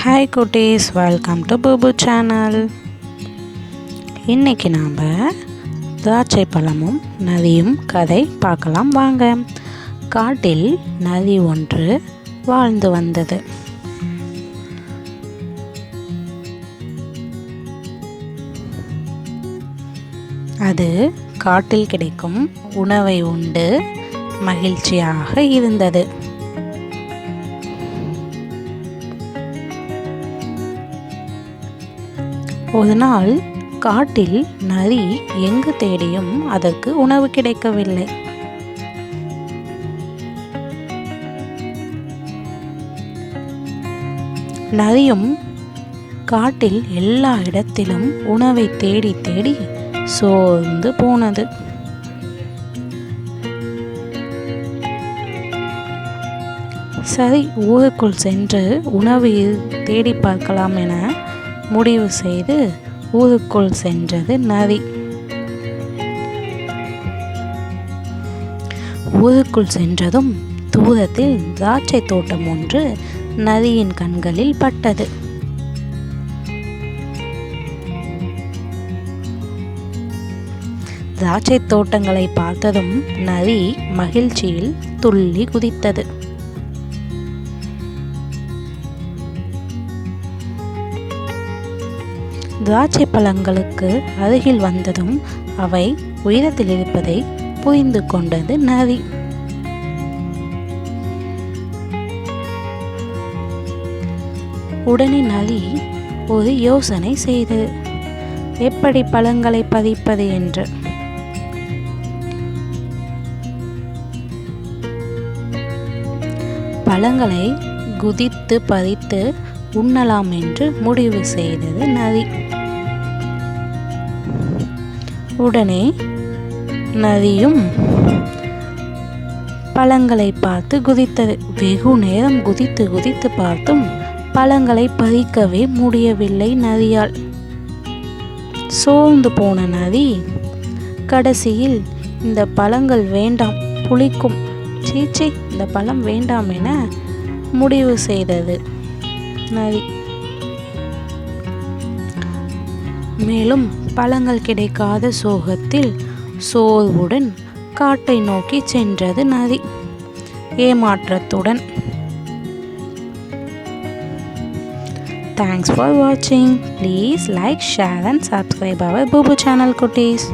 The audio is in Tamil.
ஹாய் குட்டீஸ், வெல்கம் டு பூபு சேனல். இன்றைக்கி நாம் திராட்சை பழமும் நதியும் கதை பார்க்கலாம் வாங்க. காட்டில் நதி ஒன்று வாழ்ந்து வந்தது. அது காட்டில் கிடைக்கும் உணவை உண்டு மகிழ்ச்சியாக இருந்தது. ஒரு நாள் காட்டில் நரி எங்கு தேடியும் அதற்கு உணவு கிடைக்கவில்லை. நரியும் காட்டில் எல்லா இடத்திலும் உணவை தேடி தேடி சோர்ந்து போனது. சரி, ஊருக்குள் சென்று உணவு தேடி பார்க்கலாம் என முடிவு செய்து ஊருக்குள் சென்றது நரி. ஊருக்குள் சென்றதும் தூரத்தில் திராட்சை தோட்டம் ஒன்று நரியின் கண்களில் பட்டது. திராட்சை தோட்டங்களை பார்த்ததும் நரி மகிழ்ச்சியில் துள்ளி குதித்தது. திராட்சை பழங்களுக்கு அருகில் வந்ததும் அவை உயரத்தில் இருப்பதை புரிந்து கொண்டது நரி. உடனே நரி ஒரு யோசனை செய்தது, எப்படி பழங்களை பறிப்பது என்று. பழங்களை குதித்து பறித்து உண்ணலாம் என்று முடிவு செய்தது நரி. உடனே நரியும் பழங்களை பார்த்து குதித்தது. வெகு நேரம் குதித்து குதித்து பார்த்தும் பழங்களை பறிக்கவே முடியவில்லை நரியால். சோர்ந்து போன நரி கடைசியில் இந்த பழங்கள் வேண்டாம், புளிக்கும், சீச்சி இந்த பழம் வேண்டாம் என முடிவு செய்தது நரி. மேலும் பழங்கள் கிடைக்காத சோகத்தில் சோர்வுடன் காட்டை நோக்கி சென்றது நரி, ஏமாற்றத்துடன். Thanks for watching. Please like, share and subscribe our Bubu channel, cuties.